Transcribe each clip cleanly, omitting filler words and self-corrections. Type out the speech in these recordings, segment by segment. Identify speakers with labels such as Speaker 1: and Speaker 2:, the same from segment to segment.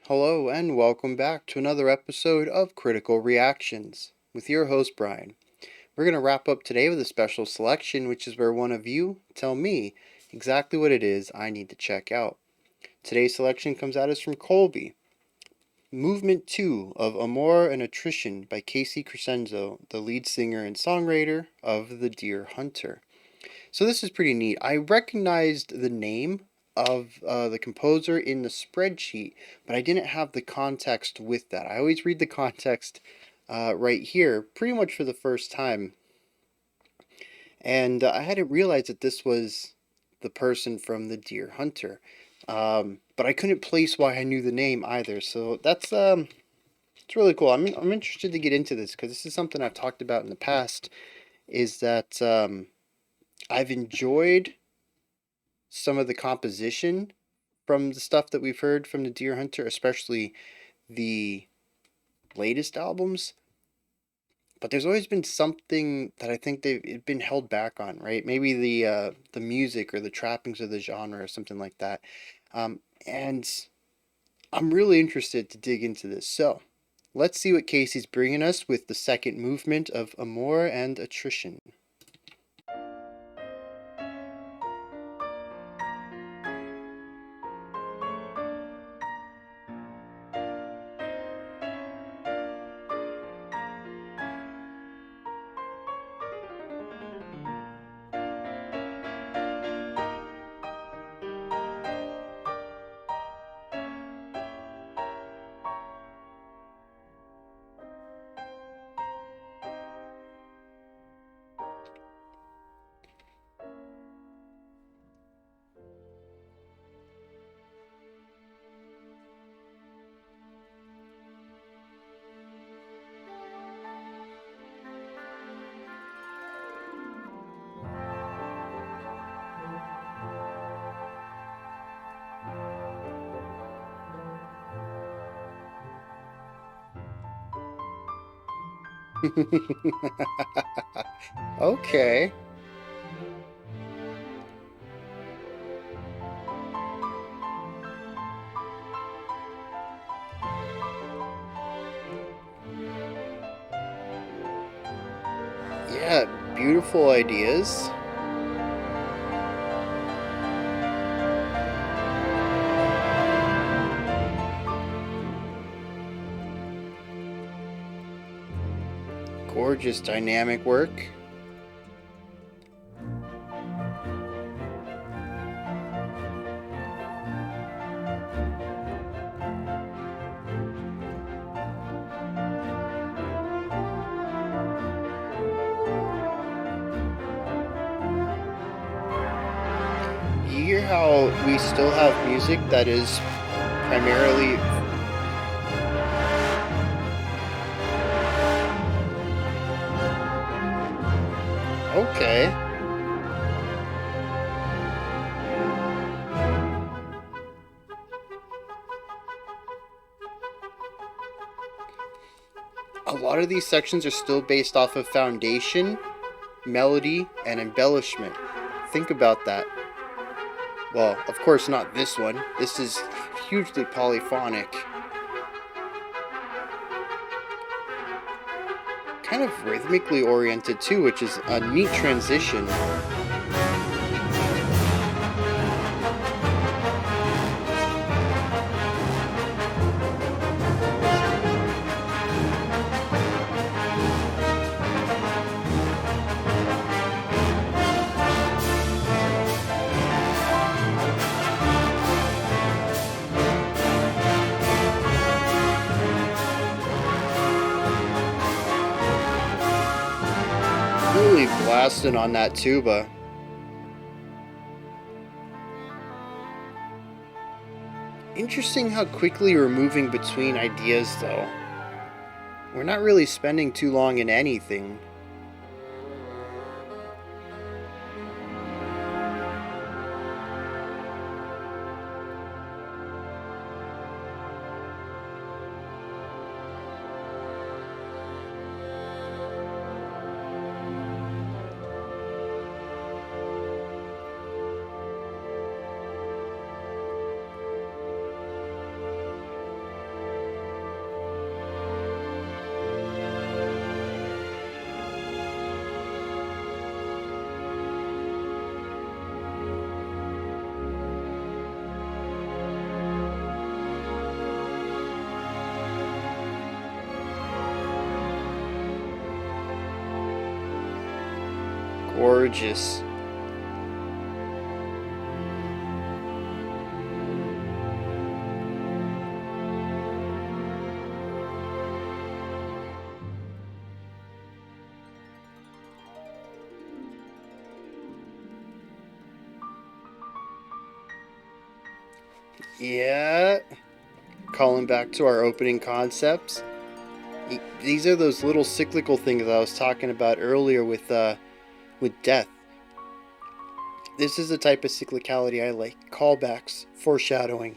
Speaker 1: Hello, and welcome back to another episode of Critical Reactions with your host, Bryan. We're going to wrap up today with a special selection, which is where one of you tell me exactly what it is I need to check out. Today's selection comes at us from Colby. Movement 2 of Amour Attrition by Crescenzo, the lead singer and songwriter of The Deer Hunter. So this is pretty neat. I recognized the name of the composer in the spreadsheet, but I didn't have the context with that. I always read the context right here, pretty much for the first time. And I hadn't realized that this was the person from The Deer Hunter. But I couldn't place why I knew the name either. So that's it's really cool. I'm interested to get into this because this is something I've talked about in the past. Is that I've enjoyed some of the composition from the stuff that we've heard from the Deer Hunter, especially the latest albums. But there's always been something that I think they've been held back on, right? Maybe the music or the trappings of the genre or something like that. And I'm really interested to dig into this. So let's see what Casey's bringing us with the second movement of Amour and Attrition. Okay. Yeah, beautiful ideas. Gorgeous dynamic work. You hear how we still have music that is primarily okay. A lot of these sections are still based off of foundation, melody, and embellishment. Think about that. Well, of course, not this one. This is hugely polyphonic. Kind of rhythmically oriented, too, which is a neat transition. Really blasting on that tuba. Interesting how quickly we're moving between ideas, though. We're not really spending too long in anything. Gorgeous. Yeah. Calling back to our opening concepts. These are those little cyclical things I was talking about earlier with death. This is the type of cyclicality I like. Callbacks, foreshadowing.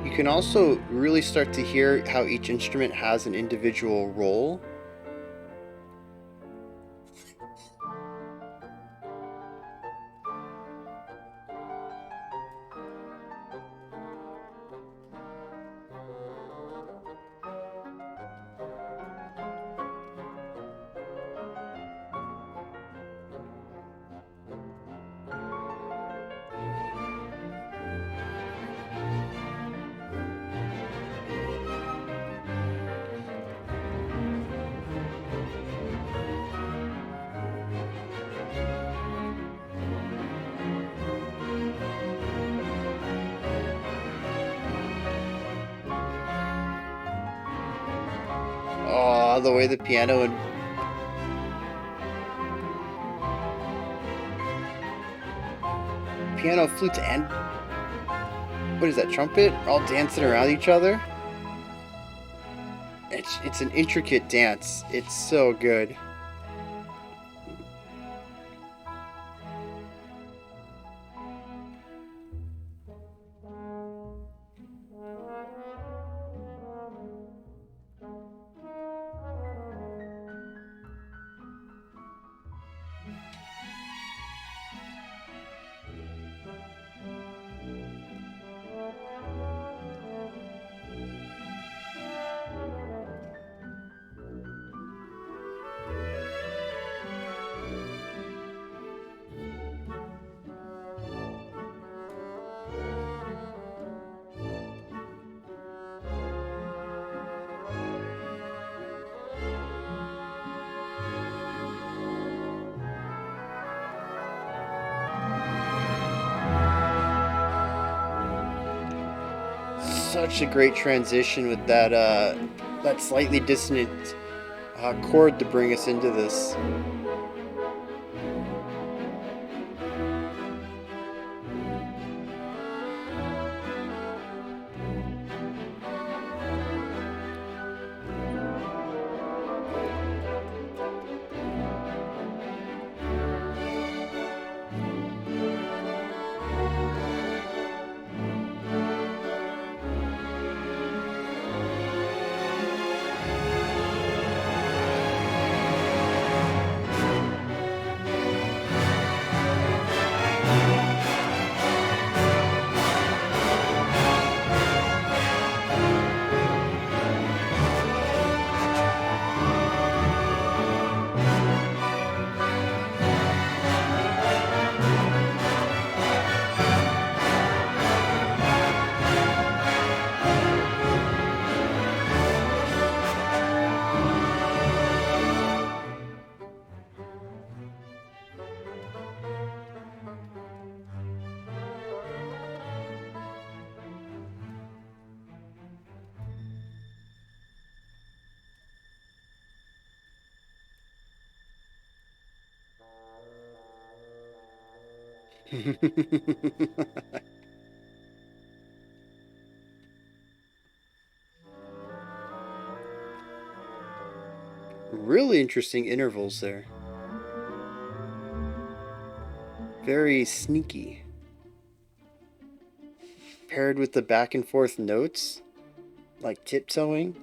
Speaker 1: You can also really start to hear how each instrument has an individual role. Oh, the way the piano, flutes, and what is that, trumpet, are all dancing around each other. It's an intricate dance. It's so good. Such a great transition with that slightly dissonant chord to bring us into this. Really interesting intervals there. Very sneaky. Paired with the back and forth notes, like tiptoeing.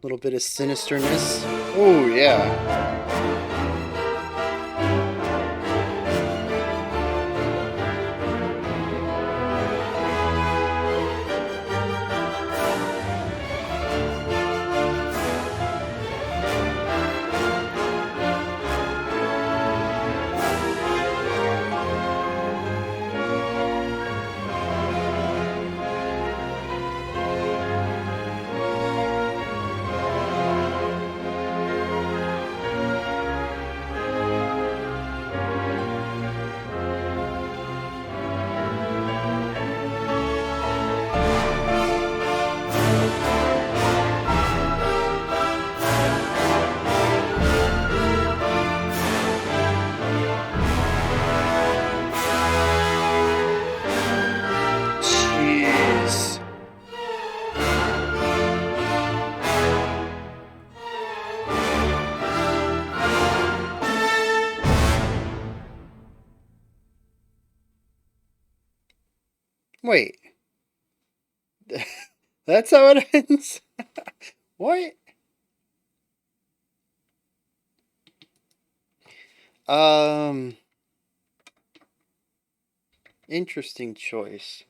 Speaker 1: A little bit of sinisterness. Oh, yeah. Jeez. Wait. That's how it ends? What? Um, Interesting choice.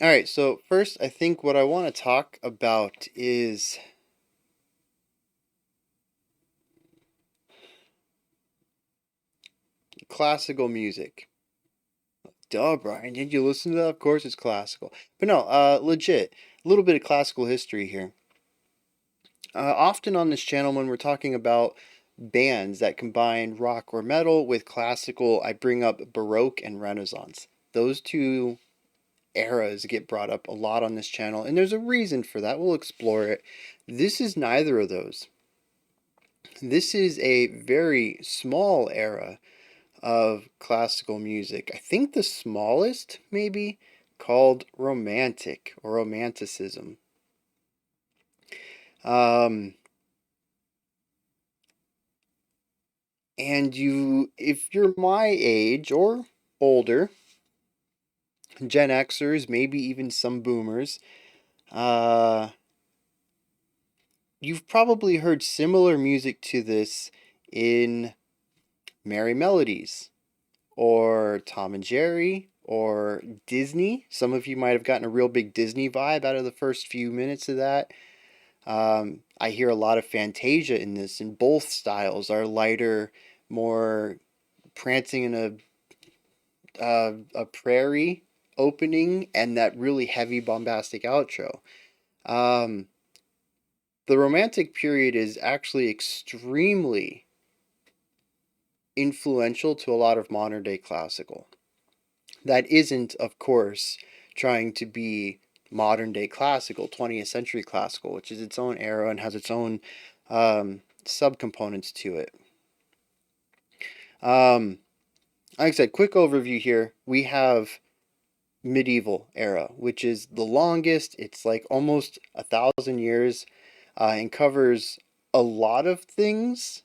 Speaker 1: All right, so first, I think what I want to talk about is classical music. Duh, Brian, did you listen to that? Of course it's classical. But no, legit, a little bit of classical history here. Often on this channel, when we're talking about bands that combine rock or metal with classical, I bring up Baroque and Renaissance. Those two eras get brought up a lot on this channel, and there's a reason for that. We'll explore it. This is neither of those. This is a very small era of classical music. I think the smallest, maybe, called Romantic or Romanticism. Um, and if you're my age or older, Gen Xers, maybe even some boomers, uh, you've probably heard similar music to this in Merry Melodies or Tom and Jerry or Disney. Some of you might have gotten a real big Disney vibe out of the first few minutes of that. I hear a lot of Fantasia in this, and both styles are lighter, more prancing in a prairie opening and that really heavy bombastic outro. Um, the Romantic period is actually extremely influential to a lot of modern day classical. That isn't, of course, trying to be modern day classical, 20th century classical, which is its own era and has its own subcomponents to it. Um, like I said, quick overview here. We have medieval era, which is the longest. It's like almost 1,000 years, and covers a lot of things.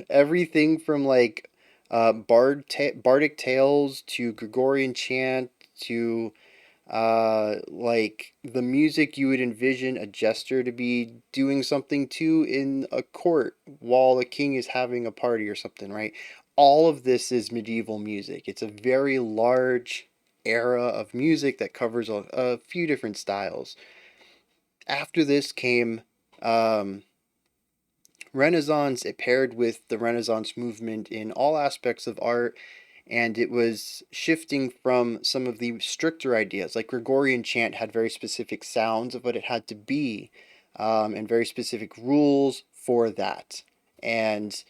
Speaker 1: Everything from like bardic tales to Gregorian chant to like the music you would envision a jester to be doing something to in a court while a king is having a party or something, right? All of this is medieval music. It's a very large era of music that covers a few different styles. After this came Renaissance. It paired with the Renaissance movement in all aspects of art, and it was shifting from some of the stricter ideas. Like Gregorian chant had very specific sounds of what it had to be. and very specific rules for that. And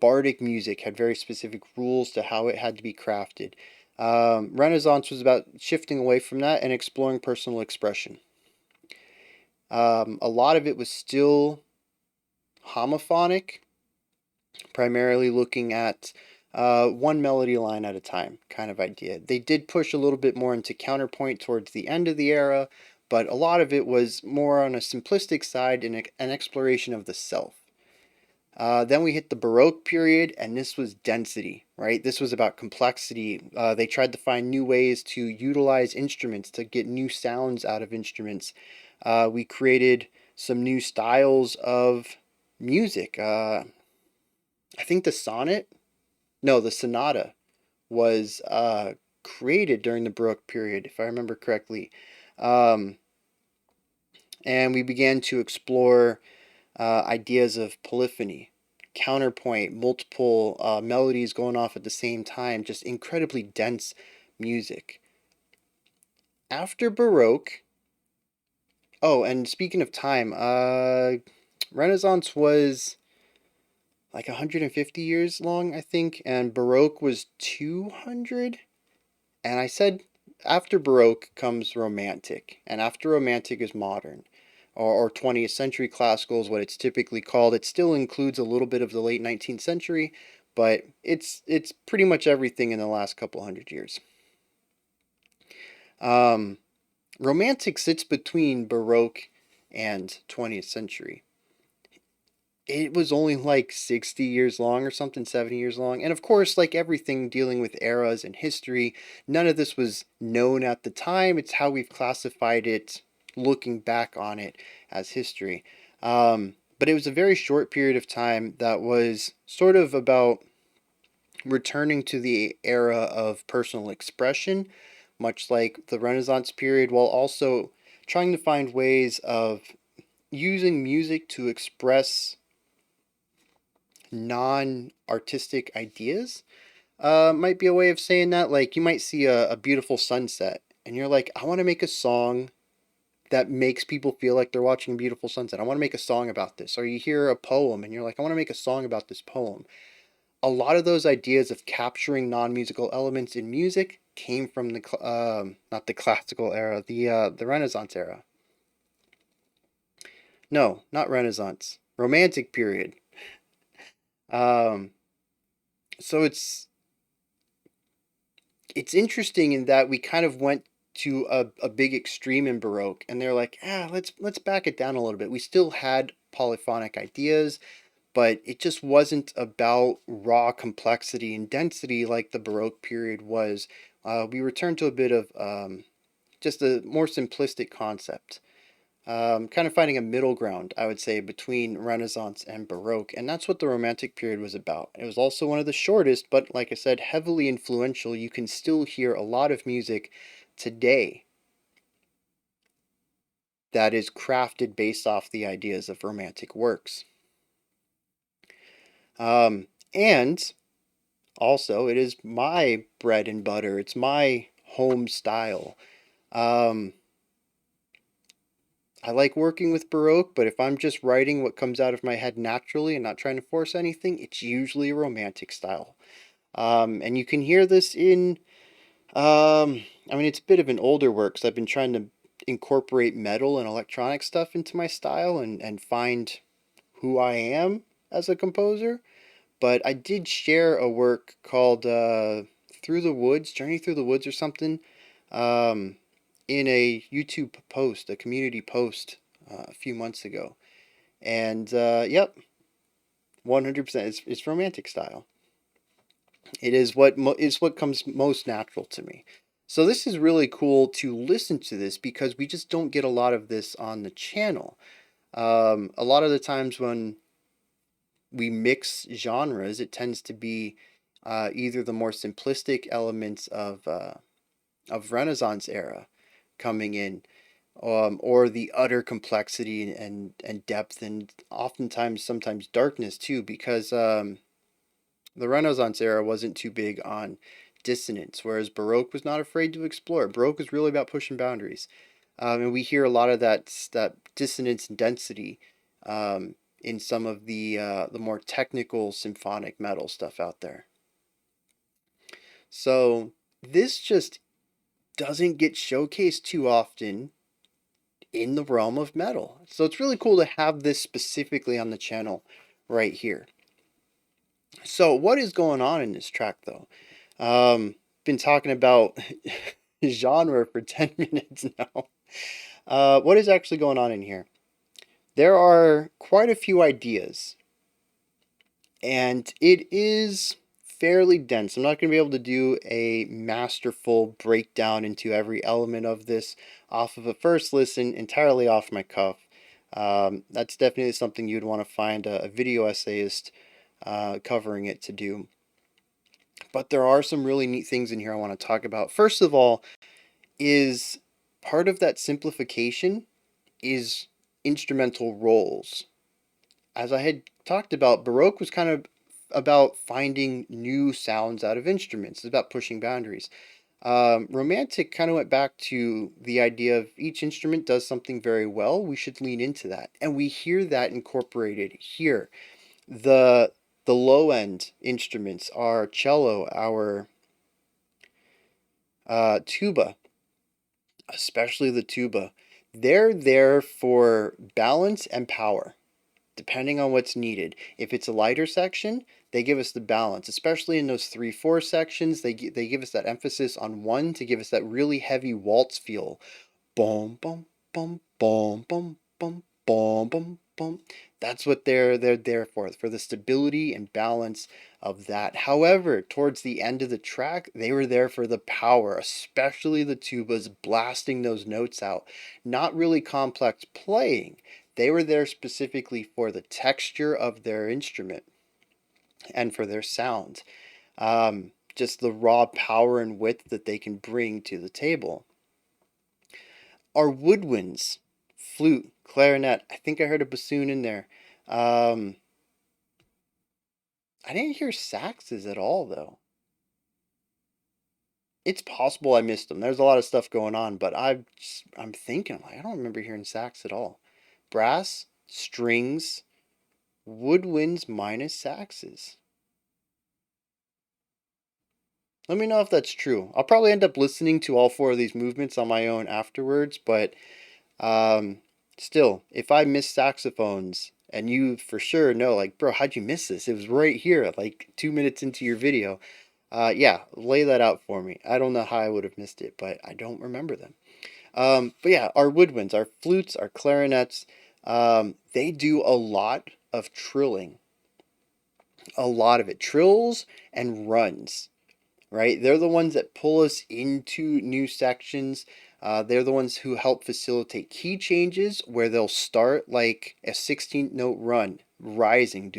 Speaker 1: bardic music had very specific rules to how it had to be crafted. Renaissance was about shifting away from that and exploring personal expression. A lot of it was still homophonic, primarily looking at one melody line at a time kind of idea. They did push a little bit more into counterpoint towards the end of the era, but a lot of it was more on a simplistic side and an exploration of the self. Then we hit the Baroque period, and this was density, right? This was about complexity. They tried to find new ways to utilize instruments to get new sounds out of instruments. We created some new styles of music. I think the sonnet, no, the sonata was created during the Baroque period, if I remember correctly. Um, and we began to explore ideas of polyphony, counterpoint, multiple melodies going off at the same time, just incredibly dense music. After Baroque, oh, and speaking of time, Renaissance was like 150 years long, I think, and Baroque was 200. And I said after Baroque comes Romantic, and after Romantic is Modern, or 20th century classical is what it's typically called. It still includes a little bit of the late 19th century, but it's pretty much everything in the last couple hundred years. Um, Romantic sits between Baroque and 20th century. It was only like 60 years long or something, 70 years long. And of course, like everything dealing with eras and history, none of this was known at the time. It's how we've classified it, looking back on it as history. But it was a very short period of time that was sort of about returning to the era of personal expression, much like the Renaissance period, while also trying to find ways of using music to express non-artistic ideas. Might be a way of saying that. Like you might see a beautiful sunset and you're like, I want to make a song that makes people feel like they're watching a beautiful sunset. I want to make a song about this. Or you hear a poem and you're like, I want to make a song about this poem. A lot of those ideas of capturing non-musical elements in music came from the not the classical era, the Renaissance era. No, not Renaissance. Romantic period. Um, so it's interesting in that we kind of went to a big extreme in Baroque, and they're like, let's back it down a little bit. We still had polyphonic ideas, but it just wasn't about raw complexity and density like the Baroque period was. We returned to a bit of just a more simplistic concept. Kind of finding a middle ground, I would say, between Renaissance and Baroque, and that's what the Romantic period was about. It was also one of the shortest, but like I said, heavily influential. You can still hear a lot of music today that is crafted based off the ideas of Romantic works. And also, it is my bread and butter. It's my home style. Um, I like working with Baroque, but if I'm just writing what comes out of my head naturally and not trying to force anything, it's usually a Romantic style. And you can hear this in, I mean, it's a bit of an older work because I've been trying to incorporate metal and electronic stuff into my style and find who I am as a composer. But I did share a work called Through the Woods, Journey Through the Woods or something, um, in a YouTube post, a community post a few months ago. And yep, 100%. It's Romantic style. It is what comes most natural to me. So this is really cool to listen to this because we just don't get a lot of this on the channel. A lot of the times when we mix genres, it tends to be either the more simplistic elements of Renaissance era coming in, or the utter complexity and depth, and oftentimes sometimes darkness too, because the Renaissance era wasn't too big on dissonance, whereas Baroque was not afraid to explore. Baroque was really about pushing boundaries, and we hear a lot of that dissonance and density in some of the more technical symphonic metal stuff out there. So this just doesn't get showcased too often in the realm of metal. So it's really cool to have this specifically on the channel right here. So what is going on in this track though? Been talking about genre for 10 minutes now. What is actually going on in here? There are quite a few ideas, and it is fairly dense. I'm not going to be able to do a masterful breakdown into every element of this off of a first listen, entirely off my cuff. That's definitely something you'd want to find a video essayist covering it to do. But there are some really neat things in here I want to talk about. First of all, is part of that simplification is instrumental roles. As I had talked about, Baroque was kind of about finding new sounds out of instruments. It's about pushing boundaries. Romantic kind of went back to the idea of each instrument does something very well. We should lean into that, and we hear that incorporated here. The the low end instruments are cello, our tuba, especially the tuba. They're there for balance and power, depending on what's needed. If it's a lighter section, they give us the balance, especially in those 3/4 sections. They give us that emphasis on one to give us that really heavy waltz feel. Boom, boom, boom, boom, boom, boom, boom, boom, boom. That's what they're there for the stability and balance of that. However, towards the end of the track, they were there for the power, especially the tubas blasting those notes out. Not really complex playing. They were there specifically for the texture of their instrument and for their sound. Just the raw power and width that they can bring to the table. Our woodwinds, flute, clarinet. I think I heard a bassoon in there. I didn't hear saxes at all, though. It's possible I missed them. There's a lot of stuff going on, but I'm thinking, like, I don't remember hearing sax at all. Brass, strings, woodwinds minus saxes. Let me know if that's true. I'll probably end up listening to all 4 of these movements on my own afterwards, but um, still, if I miss saxophones and you for sure know, like, bro, how'd you miss this? It was right here, like 2 minutes into your video. Yeah, lay that out for me. I don't know how I would have missed it, but I don't remember them. But yeah, our woodwinds, our flutes, our clarinets, they do a lot of trilling. A lot of it. Trills and runs, right? They're the ones that pull us into new sections. They're the ones who help facilitate key changes where they'll start like a 16th note run, rising,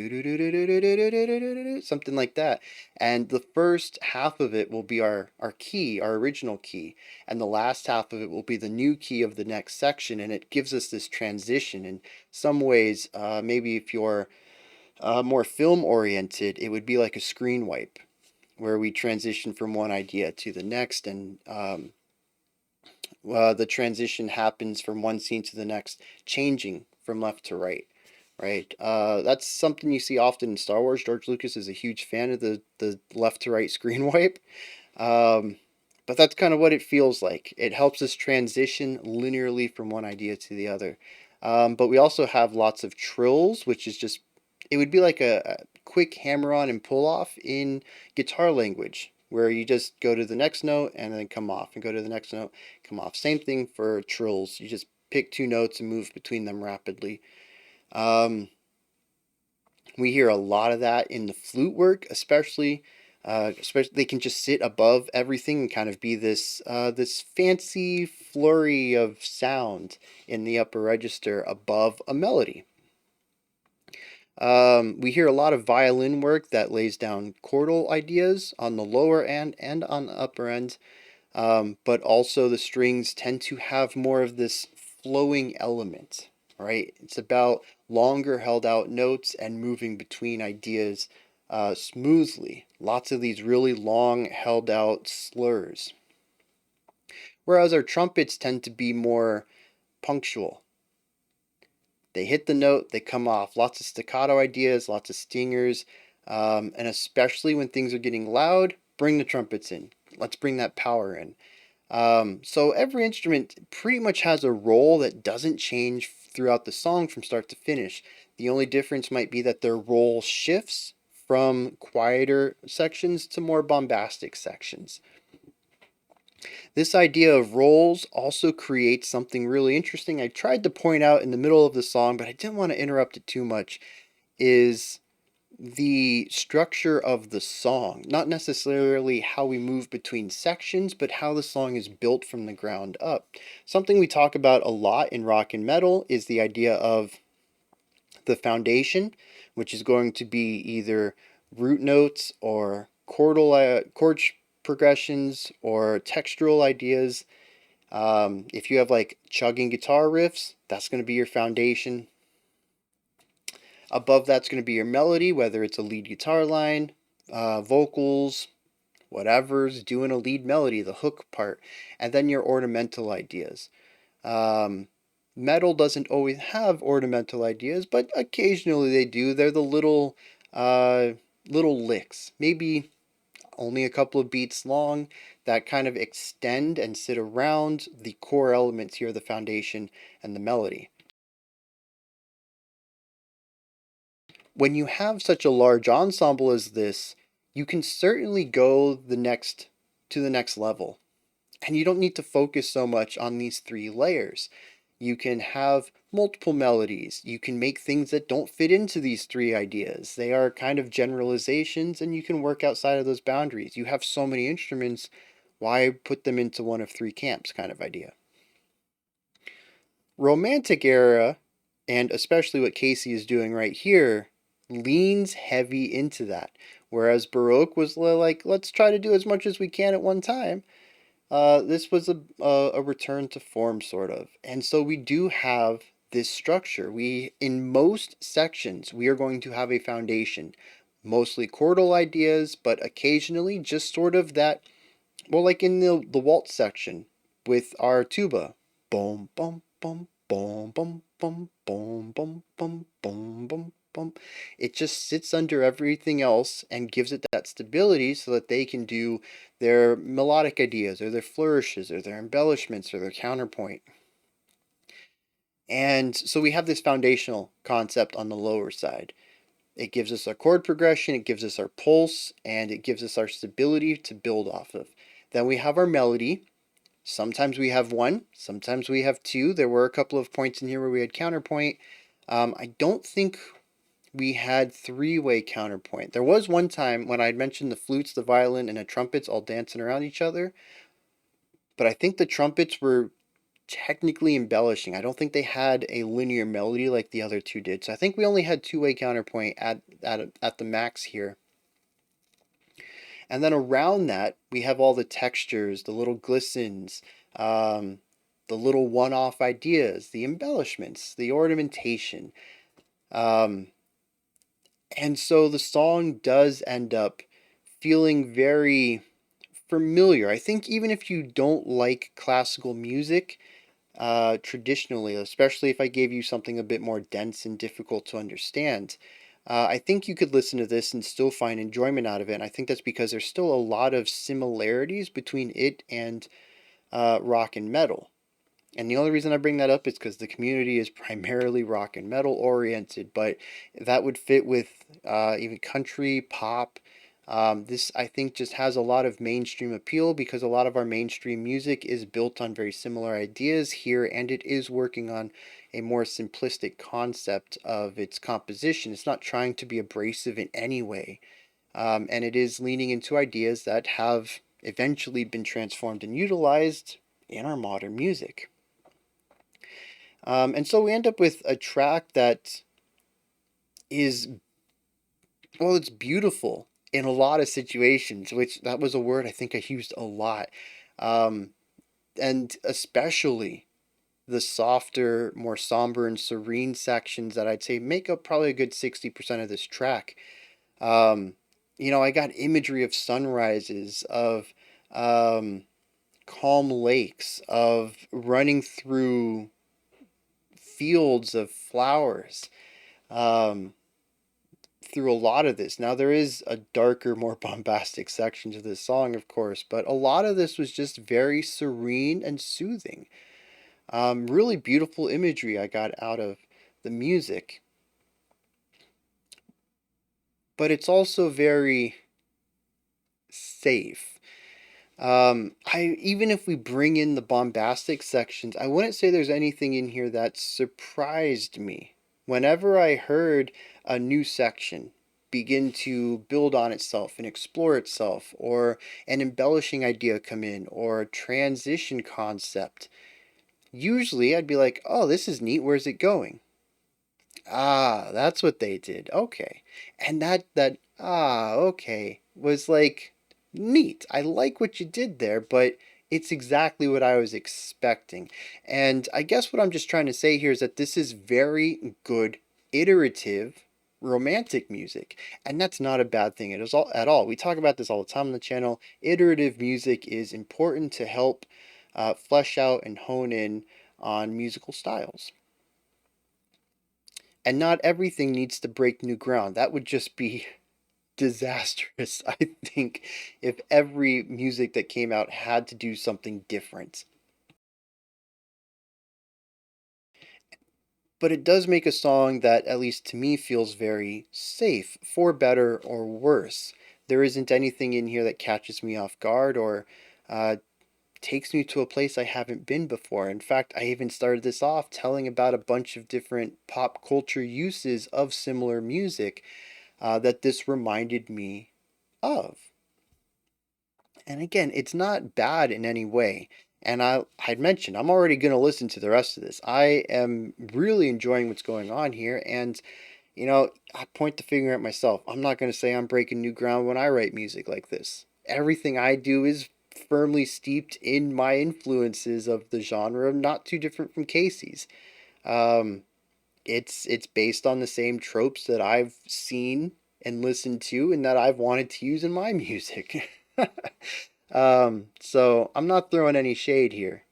Speaker 1: something like that. And the first half of it will be our key, our original key. And the last half of it will be the new key of the next section. And it gives us this transition. In some ways, maybe if you're more film oriented, it would be like a screen wipe where we transition from one idea to the next, and the transition happens from one scene to the next, changing from left to right. Right, that's something you see often in Star Wars. George Lucas is a huge fan of the left to right screen wipe, um, but that's kind of what it feels like. It helps us transition linearly from one idea to the other. But we also have lots of trills, which is just, it would be like a quick hammer on and pull off in guitar language, where you just go to the next note and then come off, and go to the next note, come off. Same thing for trills. You just pick 2 notes and move between them rapidly. Um, we hear a lot of that in the flute work, especially. Especially, they can just sit above everything and kind of be this fancy flurry of sound in the upper register above a melody. We hear a lot of violin work that lays down chordal ideas on the lower end and on the upper end, but also the strings tend to have more of this flowing element, right? It's about longer held out notes and moving between ideas smoothly. Lots of these really long held out slurs. Whereas our trumpets tend to be more punctual, They hit the note, they come off. Lots of staccato ideas, lots of stingers, and especially when things are getting loud, bring the trumpets in. Let's bring that power in. So every instrument pretty much has a role that doesn't change throughout the song from start to finish. The only difference might be that their role shifts from quieter sections to more bombastic sections. This idea of roles also creates something really interesting. I tried to point out in the middle of the song, but I didn't want to interrupt it too much, is the structure of the song. Not necessarily how we move between sections, but how the song is built from the ground up. Something we talk about a lot in rock and metal is the idea of the foundation, which is going to be either root notes or chord progressions or textural ideas. If you have like chugging guitar riffs, that's going to be your foundation. Above that's going to be your melody, whether it's a lead guitar line, vocals, whatever's doing a lead melody, the hook part, and then your ornamental ideas. Metal doesn't always have ornamental ideas, but occasionally they do. They're the little licks, maybe only a couple of beats long, that kind of extend and sit around the core elements here, the foundation and the melody. When you have such a large ensemble as this, you can certainly go to the next level. And you don't need to focus so much on these three layers. You can have multiple melodies. You can make things that don't fit into these three ideas. They are kind of generalizations, and you can work outside of those boundaries. You have so many instruments, why put them into one of three camps kind of idea. Romantic era, and especially what Casey is doing right here, leans heavy into that. Whereas Baroque was like, let's try to do as much as we can at one time. This was a return to form, sort of. And so we do have this structure. In most sections, we are going to have a foundation. Mostly chordal ideas, but occasionally just sort of that, well, like in the waltz section with our tuba. Boom, boom, boom, boom, boom, boom, boom, boom, boom, boom, boom, boom. It just sits under everything else and gives it that stability so that they can do their melodic ideas or their flourishes or their embellishments or their counterpoint. And so we have this foundational concept on the lower side. It gives us our chord progression, it gives us our pulse, and it gives us our stability to build off of. Then we have our melody. Sometimes we have one, sometimes we have two. There were a couple of points in here where we had counterpoint. I don't think we had three-way counterpoint. There was one time when I had mentioned the flutes, the violin, and the trumpets all dancing around each other. But I think the trumpets were technically embellishing. I don't think they had a linear melody like the other two did. So I think we only had two-way counterpoint at the max here. And then around that, we have all the textures, the little glistens, the little one-off ideas, the embellishments, the ornamentation. And so the song does end up feeling very familiar. I think even if you don't like classical music, traditionally, especially if I gave you something a bit more dense and difficult to understand, I think you could listen to this and still find enjoyment out of it. And I think that's because there's still a lot of similarities between it and rock and metal. And the only reason I bring that up is because the community is primarily rock and metal oriented, but that would fit with even country, pop. This, I think, just has a lot of mainstream appeal because a lot of our mainstream music is built on very similar ideas here, and it is working on a more simplistic concept of its composition. It's not trying to be abrasive in any way, and it is leaning into ideas that have eventually been transformed and utilized in our modern music. And so we end up with a track that is, well, it's beautiful in a lot of situations, which that was a word I think I used a lot. Um, and especially the softer, more somber and serene sections that I'd say make up probably a good 60% of this track. Um, I got imagery of sunrises, of calm lakes, of running through fields of flowers um, through a lot of this. Now, there is a darker, more bombastic section to this song, of course, but a lot of this was just very serene and soothing. Really beautiful imagery I got out of the music, but it's also very safe. I even if we bring in the bombastic sections, I wouldn't say there's anything in here that surprised me. Whenever I heard a new section begin to build on itself and explore itself, or an embellishing idea come in, or a transition concept, usually I'd be like, oh, this is neat, where's it going? Ah, that's what they did. Okay. And okay was like neat. I like what you did there, but it's exactly what I was expecting. And I guess what I'm just trying to say here is that this is very good iterative romantic music, and that's not a bad thing at all. We talk about this all the time on the channel. Iterative music is important to help flesh out and hone in on musical styles. And not everything needs to break new ground. That would just be disastrous, I think, if every music that came out had to do something different. But it does make a song that, at least to me, feels very safe, for better or worse. There isn't anything in here that catches me off guard or takes me to a place I haven't been before. In fact, I even started this off telling about a bunch of different pop culture uses of similar music that this reminded me of. And again, it's not bad in any way. And I'd mentioned I'm already going to listen to the rest of this. I am really enjoying what's going on here. And, I point the finger at myself. I'm not going to say I'm breaking new ground when I write music like this. Everything I do is firmly steeped in my influences of the genre, not too different from Casey's. Um, it's based on the same tropes that I've seen and listened to and that I've wanted to use in my music. So I'm not throwing any shade here,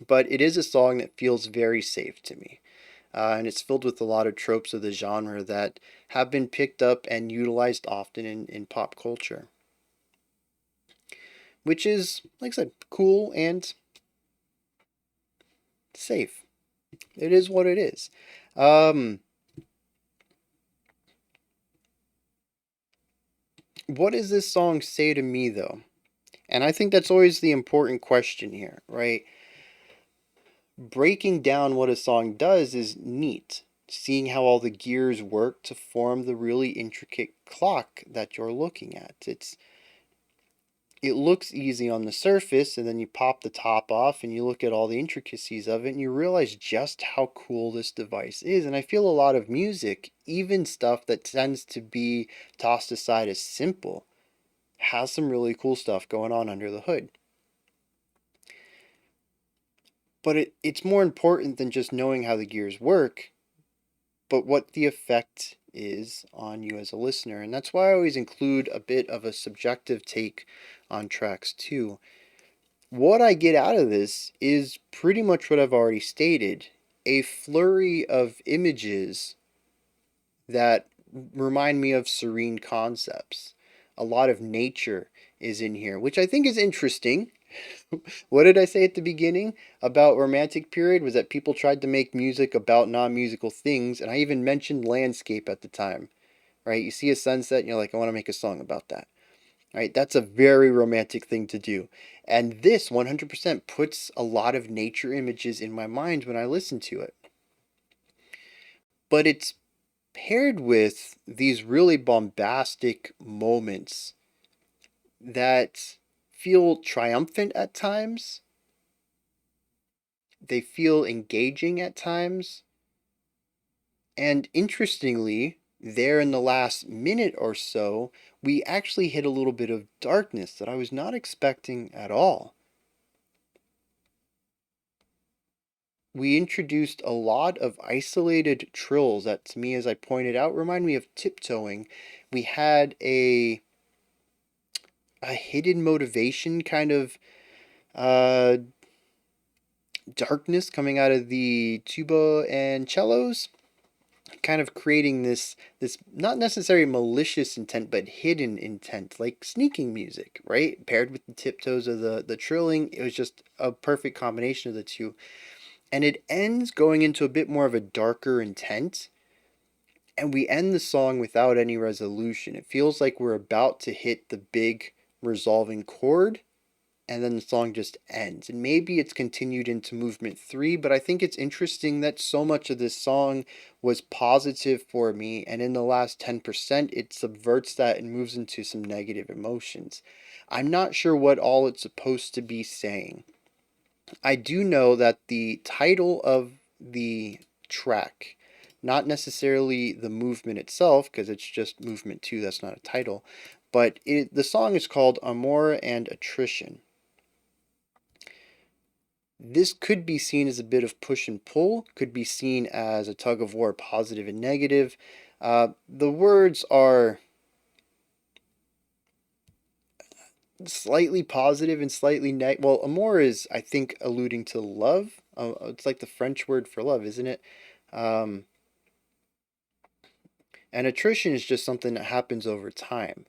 Speaker 1: but it is a song that feels very safe to me. And it's filled with a lot of tropes of the genre that have been picked up and utilized often in pop culture, which is, like I said, cool and safe. It is what it is. Um, what does this song say to me, though? And I think that's always the important question here, right? Breaking down what a song does is neat. Seeing how all the gears work to form the really intricate clock that you're looking at. It looks easy on the surface, and then you pop the top off and you look at all the intricacies of it and you realize just how cool this device is. And I feel a lot of music, even stuff that tends to be tossed aside as simple, has some really cool stuff going on under the hood. But it's more important than just knowing how the gears work, but what the effect is on you as a listener. And that's why I always include a bit of a subjective take on tracks too. What I get out of this is pretty much what I've already stated, a flurry of images that remind me of serene concepts. A lot of nature is in here, which I think is interesting. What did I say at the beginning about romantic period? Was that people tried to make music about non-musical things, and I even mentioned landscape at the time, right? You see a sunset and you're like, I want to make a song about that. Right? That's a very romantic thing to do. And this 100% puts a lot of nature images in my mind when I listen to it. But it's paired with these really bombastic moments that feel triumphant at times. They feel engaging at times. And interestingly, there in the last minute or so, we actually hit a little bit of darkness that I was not expecting at all. We introduced a lot of isolated trills that, to me, as I pointed out, remind me of tiptoeing. We had a hidden motivation kind of uh, darkness coming out of the tuba and cellos, kind of creating this not necessarily malicious intent but hidden intent, like sneaking music, right? Paired with the tiptoes of the trilling, it was just a perfect combination of the two. And it ends going into a bit more of a darker intent, and we end the song without any resolution. It feels like we're about to hit the big resolving chord, and then the song just ends. And maybe it's continued into movement 3, but I think it's interesting that so much of this song was positive for me, and in the last 10%, it subverts that and moves into some negative emotions. I'm not sure what all it's supposed to be saying. I do know that the title of the track, not necessarily the movement itself, because it's just movement 2, that's not a title, but the song is called Amour and Attrition. This could be seen as a bit of push and pull, could be seen as a tug of war, positive and negative. The words are slightly positive and slightly negative. Well, amour is, I think, alluding to love. It's like the French word for love, isn't it? Um, and attrition is just something that happens over time.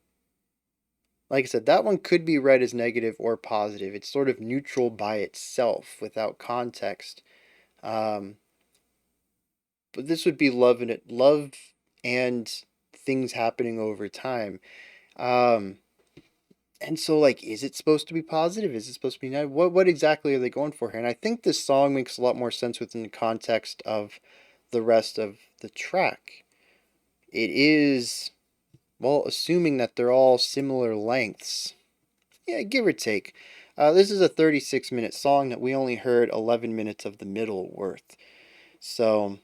Speaker 1: Like I said, that one could be read as negative or positive. It's sort of neutral by itself without context. Um, but this would be love and love and things happening over time. Um, and so, like, is it supposed to be positive? Is it supposed to be negative? What exactly are they going for here? And I think this song makes a lot more sense within the context of the rest of the track. It is, well, assuming that they're all similar lengths. Yeah, give or take. This is a 36-minute song that we only heard 11 minutes of the middle worth. So,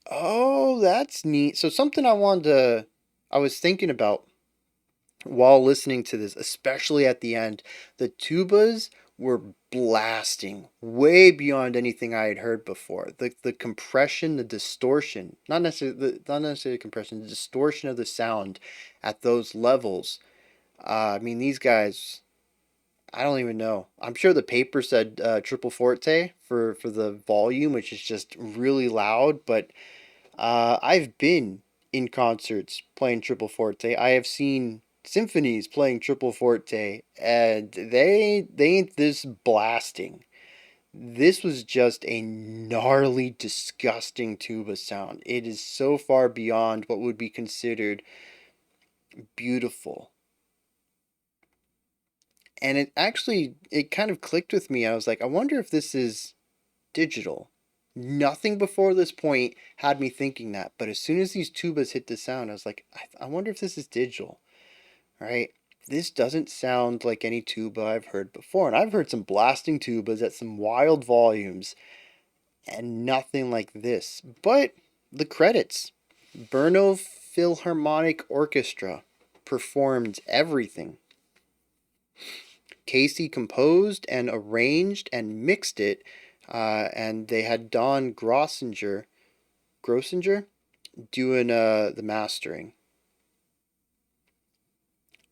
Speaker 1: oh, that's neat. So something I was thinking about while listening to this, especially at the end, the tubas were blasting way beyond anything I had heard before. The compression, the distortion, not necessarily the compression, the distortion of the sound at those levels. I mean, these guys, I don't even know. I'm sure the paper said triple forte for the volume, which is just really loud, but I've been in concerts playing triple forte. I have seen symphonies playing triple forte, and they ain't this blasting. This was just a gnarly, disgusting tuba sound. It is so far beyond what would be considered beautiful. And it kind of clicked with me. I was like, I wonder if this is digital. Nothing before this point had me thinking that, but as soon as these tubas hit the sound, I was like, I wonder if this is digital, right? This doesn't sound like any tuba I've heard before, and I've heard some blasting tubas at some wild volumes, and nothing like this. But the credits: Brno Philharmonic Orchestra performed everything. Casey composed and arranged and mixed it, and they had Don Grossinger doing the mastering.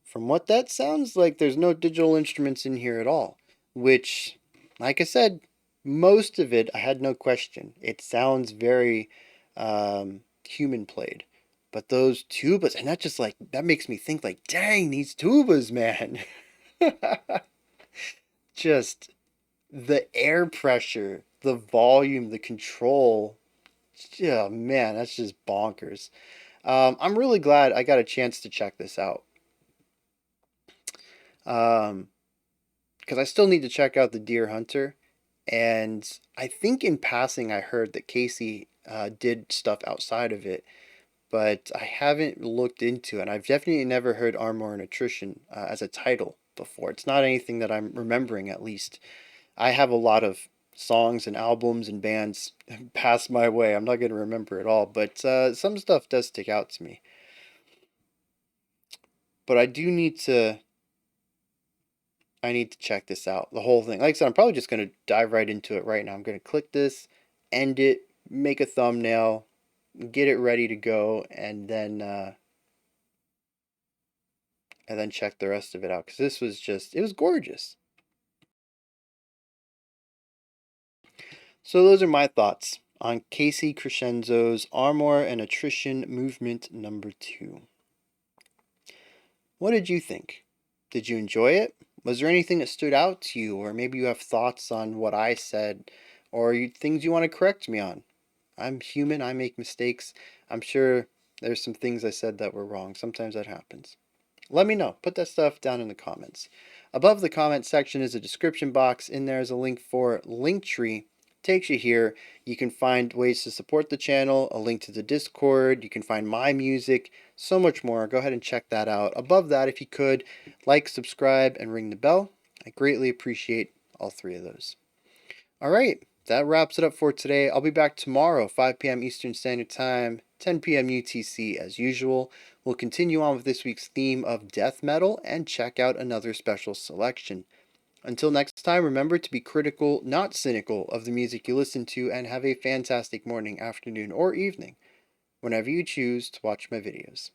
Speaker 1: From what that sounds like, there's no digital instruments in here at all, which, like I said, most of it I had no question. It sounds very human played. But those tubas, and that just like, that makes me think like, dang, these tubas, man. Just the air pressure, the volume, the control. Yeah, man, that's just bonkers. I'm really glad I got a chance to check this out. Um, because I still need to check out the Deer Hunter, and I think in passing I heard that Casey did stuff outside of it, but I haven't looked into it. And I've definitely never heard Amour and Attrition as a title before. It's not anything that I'm remembering, at least. I have a lot of songs and albums and bands pass my way. I'm not going to remember it all, but some stuff does stick out to me. But I need to check this out. The whole thing. Like I said, I'm probably just going to dive right into it right now. I'm going to click this, end it, make a thumbnail, get it ready to go, and then check the rest of it out, cuz this was just, it was gorgeous. So those are my thoughts on Casey Crescenzo's Amour and Attrition Movement Number 2. What did you think? Did you enjoy it? Was there anything that stood out to you, or maybe you have thoughts on what I said, or things you want to correct me on? I'm human, I make mistakes. I'm sure there's some things I said that were wrong. Sometimes that happens. Let me know. Put that stuff down in the comments. Above the comment section is a description box. In there is a link for Linktree. Takes you here. You can find ways to support the channel, a link to the Discord. You can find my music, so much more. Go ahead and check that out. Above that, if you could, like, subscribe, and ring the bell. I greatly appreciate all three of those. All right, that wraps it up for today. I'll be back tomorrow, 5 p.m. Eastern Standard Time, 10 p.m. UTC as usual. We'll continue on with this week's theme of death metal and check out another special selection. Until next time, remember to be critical, not cynical, of the music you listen to, and have a fantastic morning, afternoon, or evening whenever you choose to watch my videos.